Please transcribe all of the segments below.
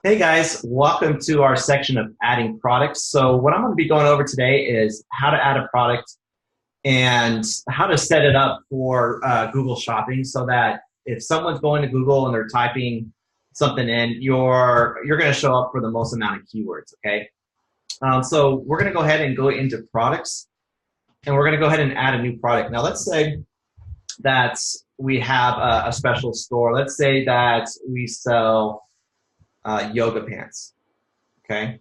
Hey guys, welcome to our section of adding products. So what I'm going to be going over today is how to add a product and how to set it up for Google Shopping so that if someone's going to Google and they're typing something in, you're going to show up for the most amount of keywords, okay? So we're going to go ahead and go into products and we're going to go ahead and add a new product. Now let's say that we have a special store. Let's say that we sell yoga pants. Okay.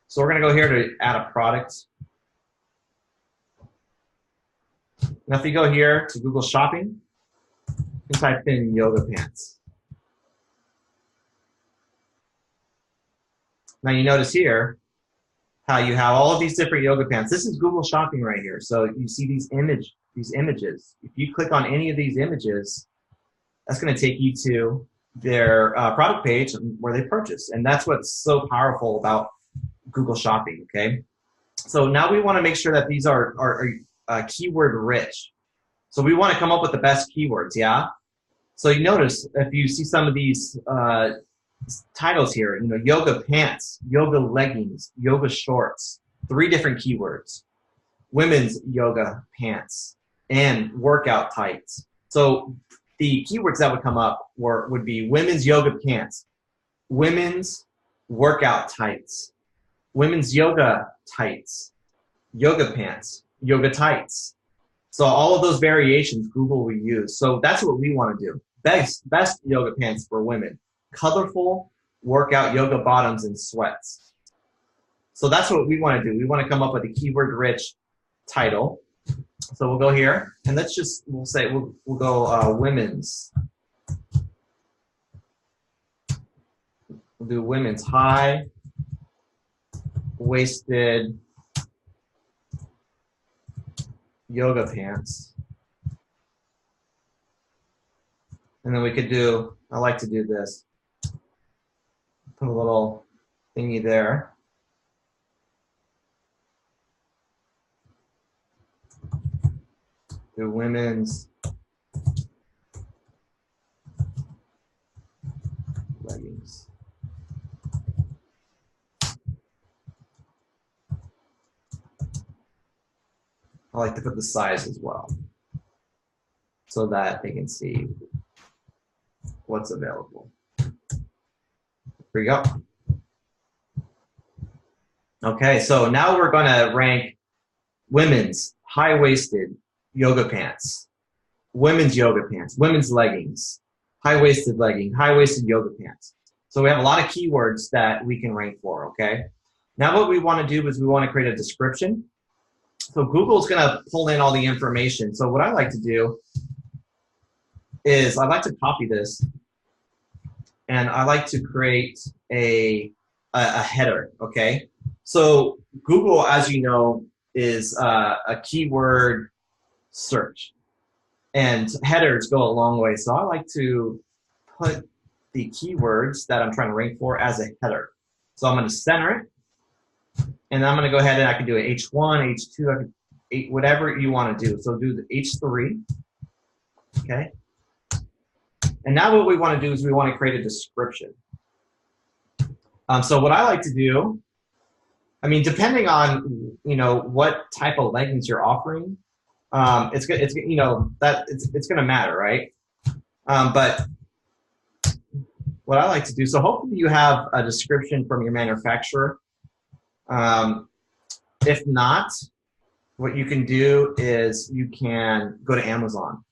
So we're going to go here to add a product. Now, if you go here to Google Shopping, you can type in yoga pants. Now you notice here how you have all of these different yoga pants. This is Google Shopping right here. So you see these images. If you click on any of these images, that's going to take you to their product page where they purchase. And that's what's so powerful about Google Shopping, okay? So now we want to make sure that these are keyword rich. So we want to come up with the best keywords, yeah? So you notice if you see some of these titles here, yoga pants, yoga leggings, yoga shorts, 3 different keywords, women's yoga pants, and workout tights. So the keywords that would come up would be women's yoga pants, women's workout tights, women's yoga tights, yoga pants, yoga tights. So all of those variations Google will use. So that's what we want to do. Best yoga pants for women. Colorful workout yoga bottoms and sweats. So that's what we want to do. We want to come up with a keyword rich title. So we'll go here and we'll go women's. We'll do women's high waisted yoga pants. And then we could do, I like to do this. Put a little thingy there. Do women's leggings. I like to put the size as well so that they can see what's available. Here we go. Okay, so now we're going to rank women's high-waisted yoga pants, women's yoga pants, women's leggings, high-waisted legging, high-waisted yoga pants. So we have a lot of keywords that we can rank for, okay? Now what we want to do is we want to create a description. So Google's going to pull in all the information. So what I like to do is I like to copy this and I like to create a header, okay? So Google, as you know, is a keyword search. And headers go a long way. So I like to put the keywords that I'm trying to rank for as a header. So I'm going to center it. And I'm going to go ahead and I can do an H1, H2, I can, whatever you want to do. So do the H3. Okay. And now what we want to do is we want to create a description. So what I like to do, I mean, depending on what type of leggings you're offering, it's going to matter, right? But what I like to do, so hopefully you have a description from your manufacturer. If not, what you can do is you can go to Amazon.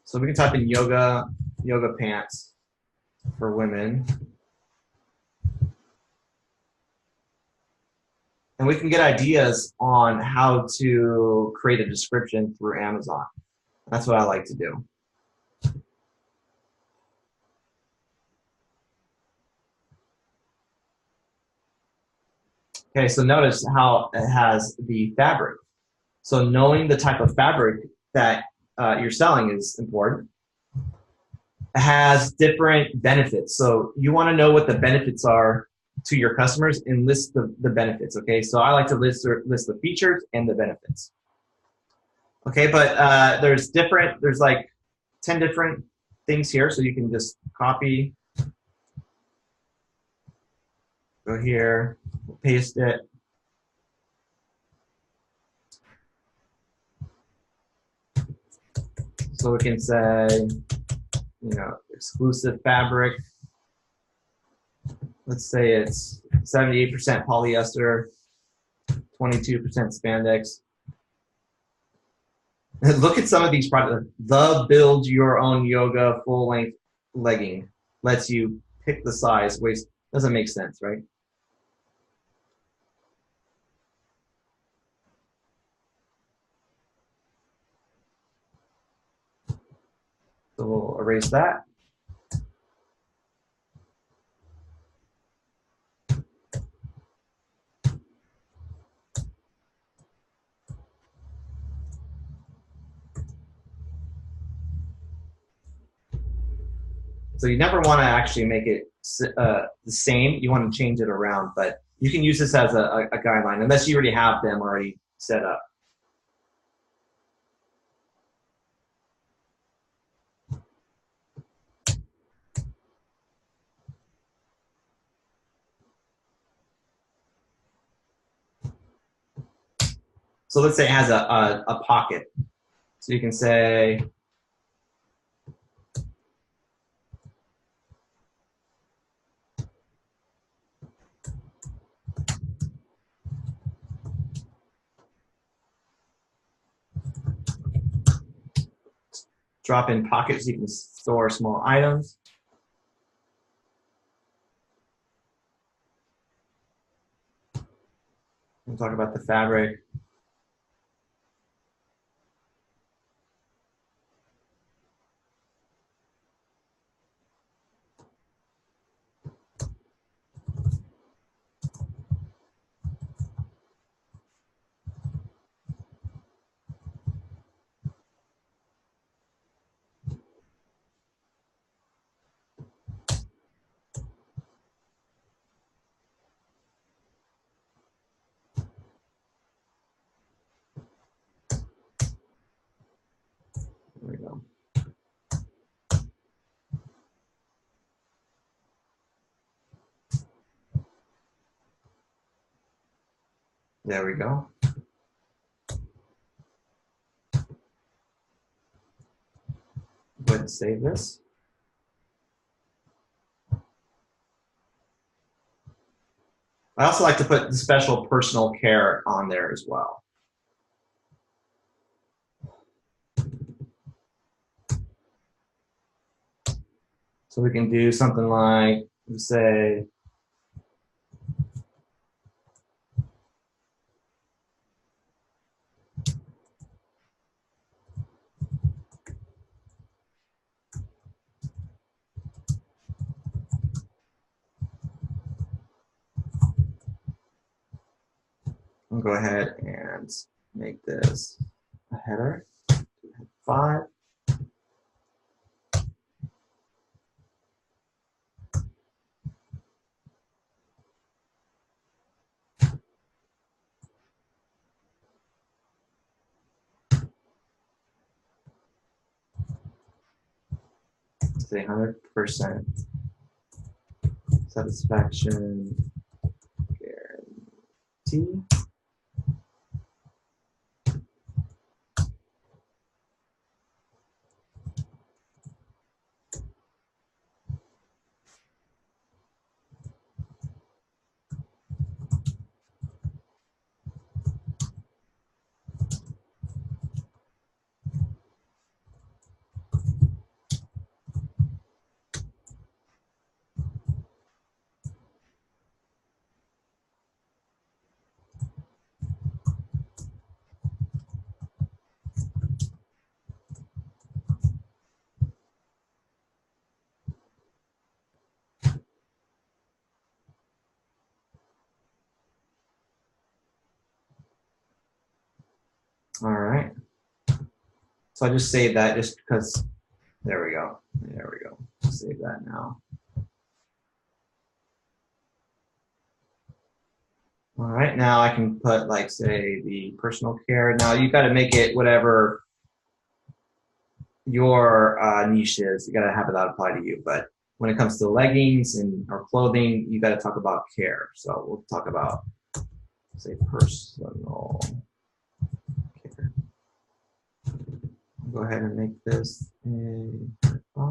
So we can type in yoga pants for women. And we can get ideas on how to create a description through Amazon. That's what I like to do. Okay, so notice how it has the fabric. So knowing the type of fabric that you're selling is important. It has different benefits. So you want to know what the benefits are to your customers and list the benefits, okay? So I like to list the features and the benefits. Okay, but there's like 10 different things here, so you can just copy Go here, paste it. So we can say, exclusive fabric. Let's say it's 78% polyester, 22% spandex. Look at some of these products. The Build Your Own Yoga Full Length Legging lets you pick the size, waist. Doesn't make sense, right? So we'll erase that. So you never want to actually make it the same. You want to change it around, but you can use this as a guideline unless you already have them already set up. So let's say it has a pocket. So you can say, drop in pockets. You can store small items. We'll talk about the fabric. There we go. There we go. Go ahead and save this. I also like to put the special personal care on there as well. So we can do something like, say, I'll go ahead and make this a header. 5. Say 100% satisfaction guarantee. All right. So I just saved that just because, there we go. There we go. Save that now. All right, now I can put like, say, the personal care. Now you've got to make it whatever your niche is. You got to have that apply to you, but when it comes to leggings and or clothing, you got to talk about care. So we'll talk about, say, personal care. I'll go ahead and make this a 5.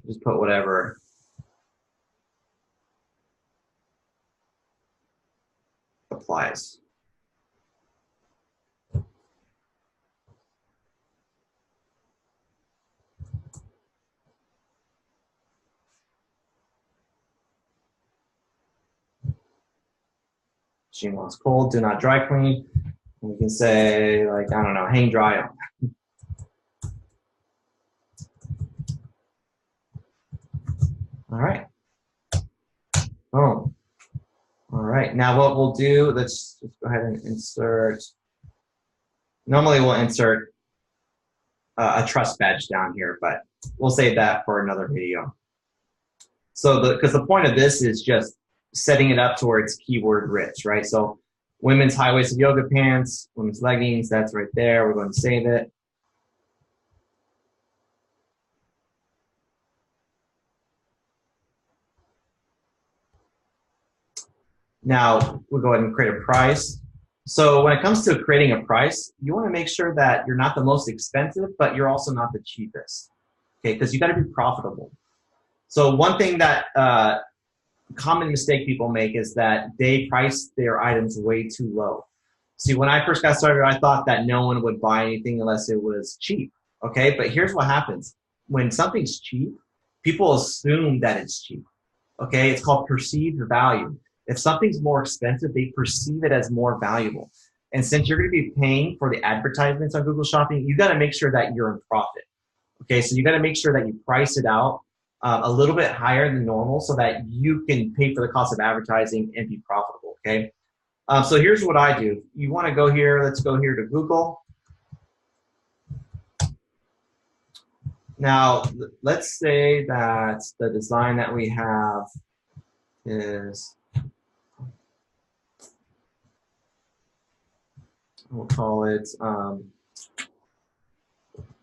Just put whatever applies. Machine wants cold, do not dry clean. We can say, like, I don't know, hang dry on. All right. Boom. All right. Now what we'll do, let's just go ahead and insert. Normally we'll insert a trust badge down here, but we'll save that for another video. So because the point of this is just setting it up to where it's keyword rich, right? So women's high-waisted yoga pants, women's leggings, that's right there. We're going to save it. Now we'll go ahead and create a price. So when it comes to creating a price, you want to make sure that you're not the most expensive, but you're also not the cheapest, okay? Because you got to be profitable. So one thing that common mistake people make is that they price their items way too low. See, when I first got started, I thought that no one would buy anything unless it was cheap, okay? But here's what happens. When something's cheap, people assume that it's cheap, okay? It's called perceived value. If something's more expensive, they perceive it as more valuable. And since you're going to be paying for the advertisements on Google Shopping, you got to make sure that you're in profit. Okay, so you got to make sure that you price it out a little bit higher than normal so that you can pay for the cost of advertising and be profitable. Okay, so here's what I do. You want to go here. Let's go here to Google. Now, let's say that the design that we have is, we'll call it,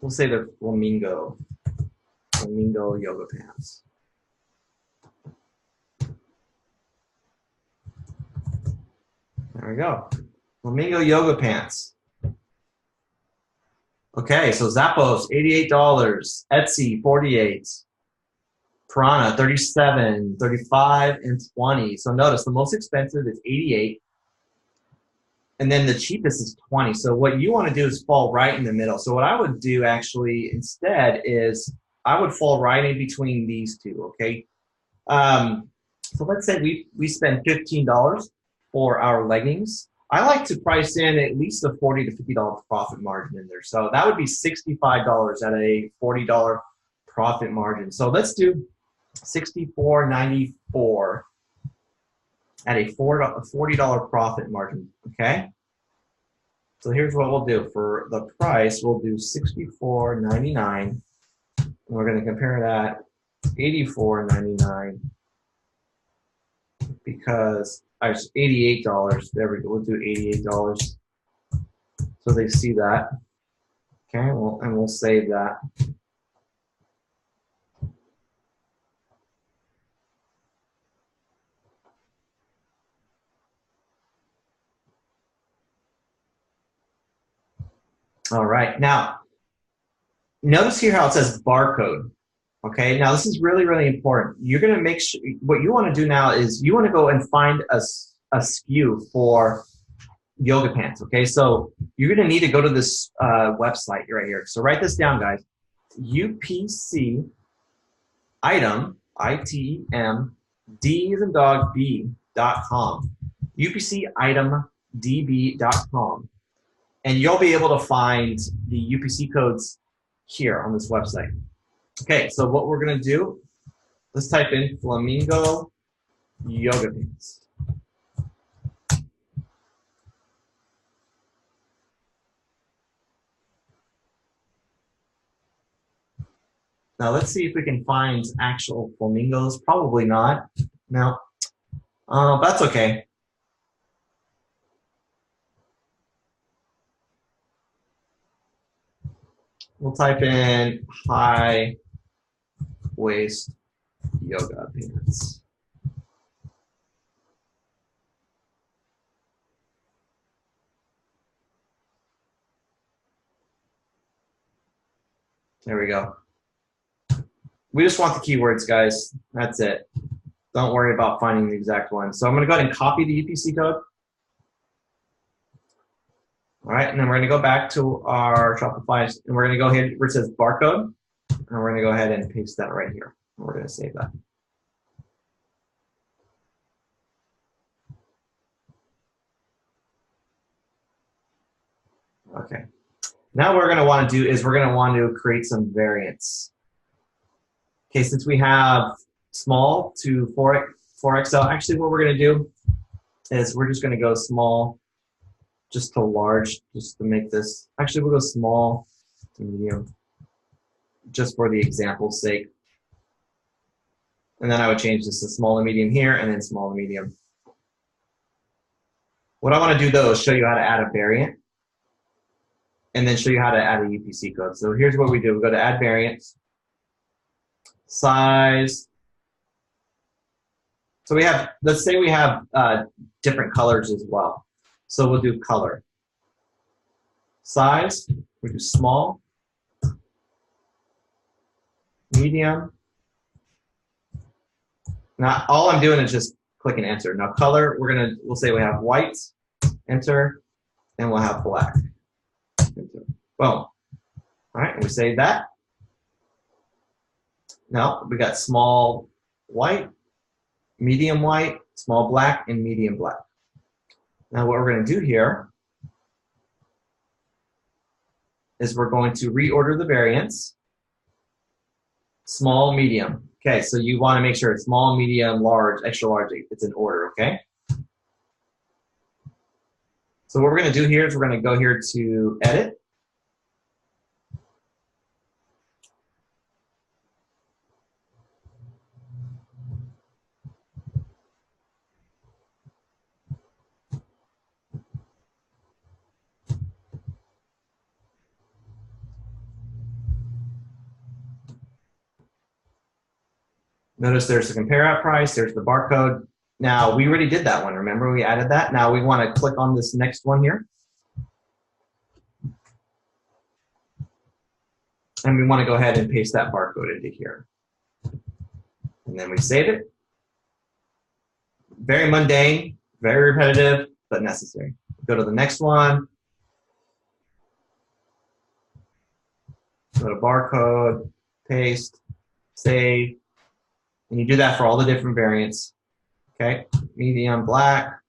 we'll say the flamingo yoga pants. There we go. Flamingo yoga pants. Okay, so Zappos, $88, Etsy, $48, Piranha, $37, $35, and $20. So notice the most expensive is $88, and then the cheapest is $20. So what you want to do is fall right in the middle. So what I would do actually instead is I would fall right in between these two, okay? So let's say we spend $15 for our leggings. I like to price in at least a $40 to $50 profit margin in there. So that would be $65 at a $40 profit margin. So let's do $64.94 at a $40 profit margin, okay? So here's what we'll do. For the price, we'll do $64.99. And we're going to compare that $84.99 because it's $88. There we go. We'll do $88 so they see that. Okay, and we'll save that. All right. Now, notice here how it says barcode. Okay, now this is really, really important. You're going to make sure, what you want to do now is you want to go and find a SKU for yoga pants. Okay, so you're going to need to go to this website right here. So write this down, guys. UPC item, ITEM, D as in dog, B.com. UPCitemdb.com. And you'll be able to find the UPC codes here on this website. Okay, so what we're going to do, let's type in flamingo yoga pants. Now let's see if we can find actual flamingos. Probably not. No. That's okay. We'll type in high waist yoga pants. There we go. We just want the keywords, guys. That's it. Don't worry about finding the exact one. So I'm going to go ahead and copy the UPC code. All right, and then we're going to go back to our Shopify, and we're going to go ahead where it says barcode, and we're going to go ahead and paste that right here. And we're going to save that. Okay. Now what we're going to want to do is we're going to want to create some variants. Okay, since we have small to 4XL, actually what we're going to do is we're just going to go small just to large, just to make this, actually we'll go small to medium, just for the example's sake. And then I would change this to small and medium here, and then small and medium. What I want to do though is show you how to add a variant, and then show you how to add a UPC code. So here's what we do. We go to add variants, size. So we have, let's say we have different colors as well. So we'll do color. Size, we do small, medium. Now all I'm doing is just click and enter. Now color, we'll say we have white, enter, and we'll have black. Enter. Boom. All right, and we save that. Now we got small white, medium white, small black, and medium black. Now what we're going to do here is we're going to reorder the variants. Small, medium. Okay, so you want to make sure it's small, medium, large, extra large. It's in order, okay? So what we're going to do here is we're going to go here to edit. Notice there's the compare at price, there's the barcode. Now, we already did that one. Remember, we added that. Now we want to click on this next one here. And we want to go ahead and paste that barcode into here. And then we save it. Very mundane, very repetitive, but necessary. Go to the next one. Go to barcode, paste, save. And you do that for all the different variants. Okay, medium, black,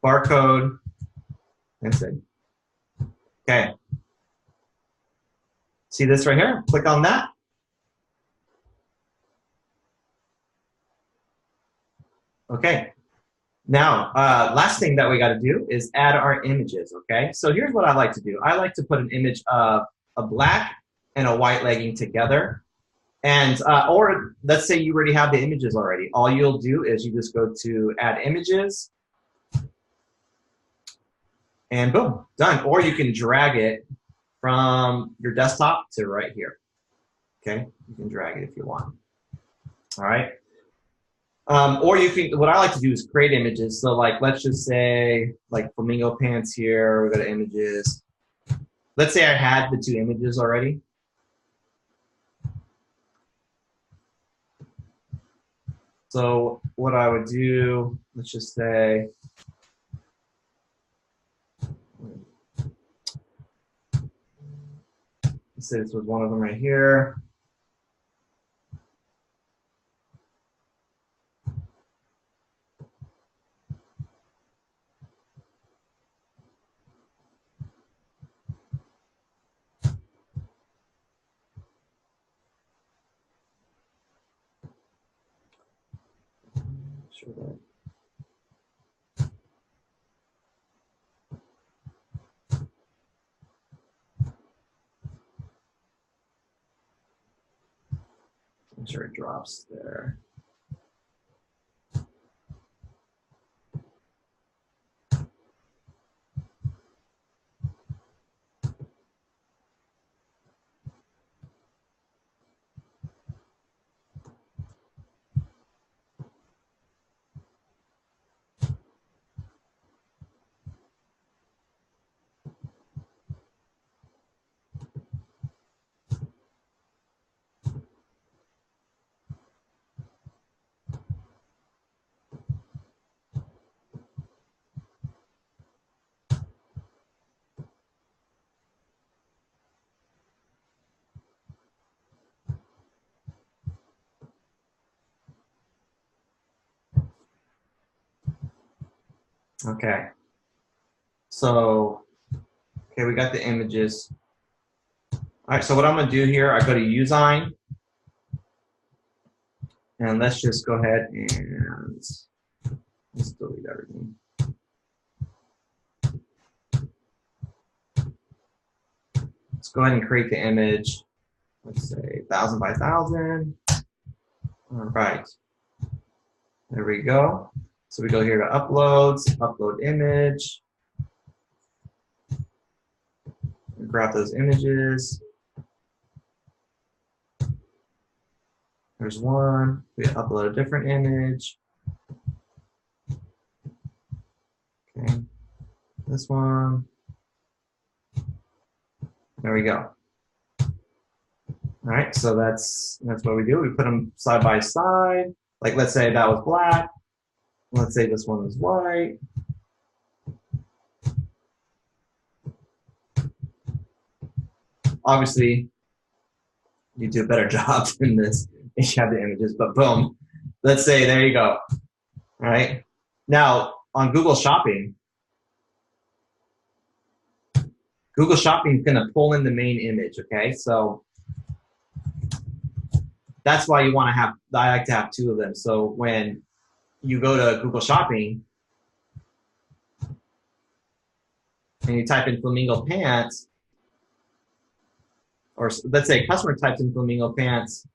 barcode, and save. Okay. See this right here? Click on that. Okay. Now, last thing that we got to do is add our images, okay? So here's what I like to do. I like to put an image of a black and a white legging together. And, or let's say you already have the images already. All you'll do is you just go to add images, and boom, done. Or you can drag it from your desktop to right here, okay? You can drag it if you want, all right? Or you can, what I like to do is create images. So like, let's just say like flamingo pants here, we go to images. Let's say I had the two images already. So what I would do, let's just say, let's say this was one of them right here. Sure that. Make sure it drops there. Okay. So, okay, we got the images. All right, so what I'm gonna do here, I go to Usign, and let's just go ahead and let's delete everything. Let's go ahead and create the image. Let's say 1,000 by 1,000. All right, there we go. So we go here to uploads, upload image, grab those images. There's one. We upload a different image. Okay, this one. There we go. All right, so that's what we do. We put them side by side. Like, let's say that was black. Let's say this one was white. Obviously, you do a better job than this if you have the images, but boom. Let's say, there you go. All right. Now, on Google Shopping is going to pull in the main image, okay? So that's why you want to have, I like to have two of them. So when you go to Google Shopping and you type in flamingo pants, or let's say a customer types in flamingo pants,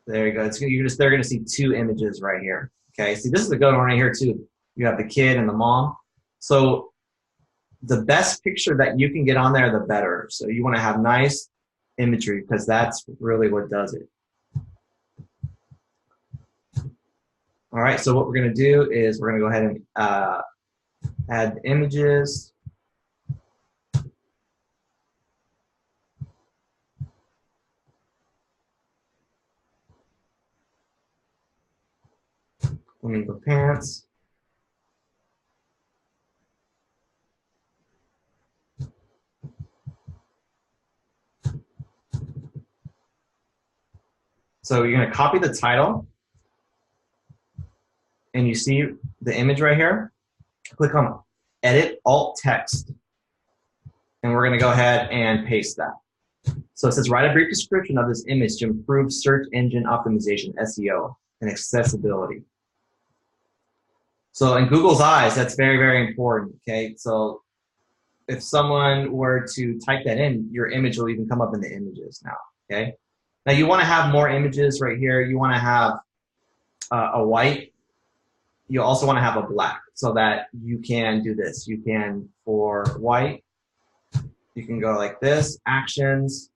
there you go. They're going to see two images right here. Okay, see, this is a good one right here too. You have the kid and the mom. So the best picture that you can get on there, the better. So you want to have nice imagery because that's really what does it. All right, so what we're going to do is we're going to go ahead and add images. Flamingo pants. So you're going to copy the title, and you see the image right here. Click on Edit Alt Text, and we're going to go ahead and paste that. So it says, write a brief description of this image to improve search engine optimization, SEO, and accessibility. So in Google's eyes, that's very, very important, okay? So if someone were to type that in, your image will even come up in the images now, okay? Now you want to have more images right here. You want to have a white. You also want to have a black so that you can do this. You can, for white, you can go like this, actions,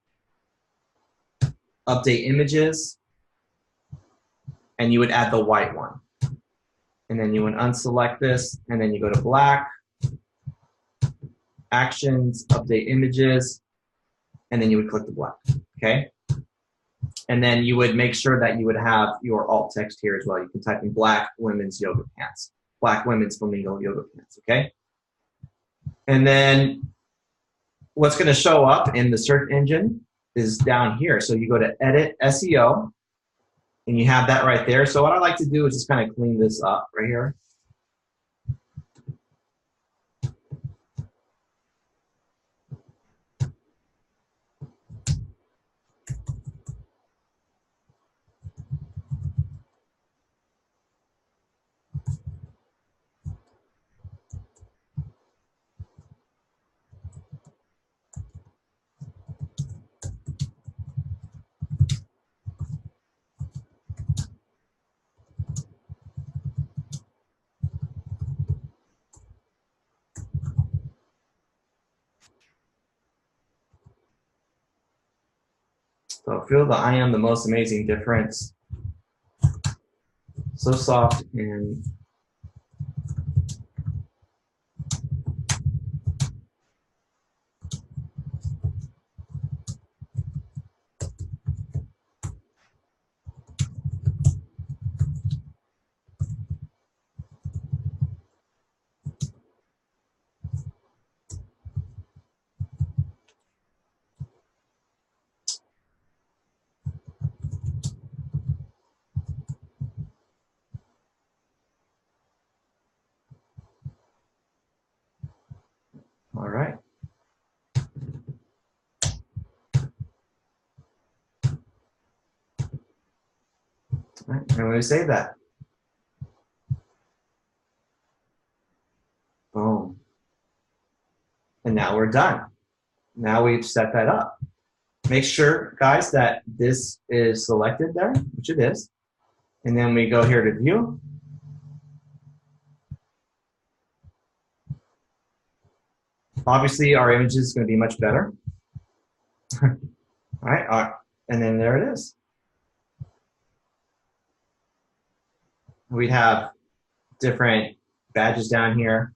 update images, and you would add the white one. And then you would unselect this, and then you go to black, actions, update images, and then you would click the black, okay? And then you would make sure that you would have your alt text here as well. You can type in black women's yoga pants, black women's flamingo yoga pants, okay? And then what's gonna show up in the search engine is down here. So you go to Edit SEO, and you have that right there. So what I like to do is just kind of clean this up right here. So feel the I am the most amazing difference. So soft and all right. All right. And we save that. Boom. And now we're done. Now we've set that up. Make sure, guys, that this is selected there, which it is. And then we go here to view. Obviously, our image is going to be much better. All right, and then there it is. We have different badges down here.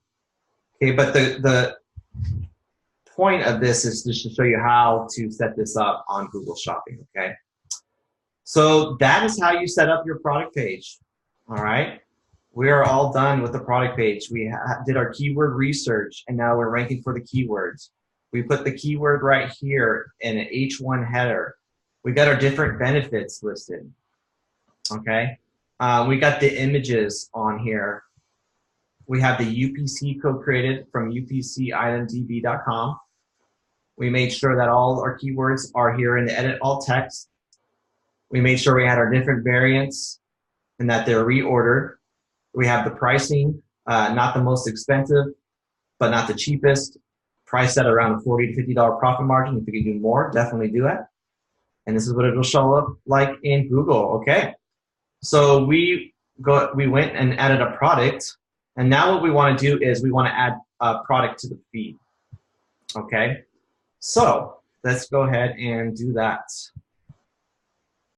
Okay, but the point of this is just to show you how to set this up on Google Shopping, okay? So that is how you set up your product page, all right? We are all done with the product page. We did our keyword research, and now we're ranking for the keywords. We put the keyword right here in an H1 header. We got our different benefits listed, okay? We got the images on here. We have the UPC code created from upcitemdb.com. We made sure that all our keywords are here in the edit alt text. We made sure we had our different variants and that they're reordered. We have the pricing, not the most expensive, but not the cheapest. Priced at around a $40 to $50 profit margin. If you can do more, definitely do it. And this is what it'll show up like in Google. Okay. So we went and added a product. And now what we want to do is we want to add a product to the feed. Okay. So let's go ahead and do that.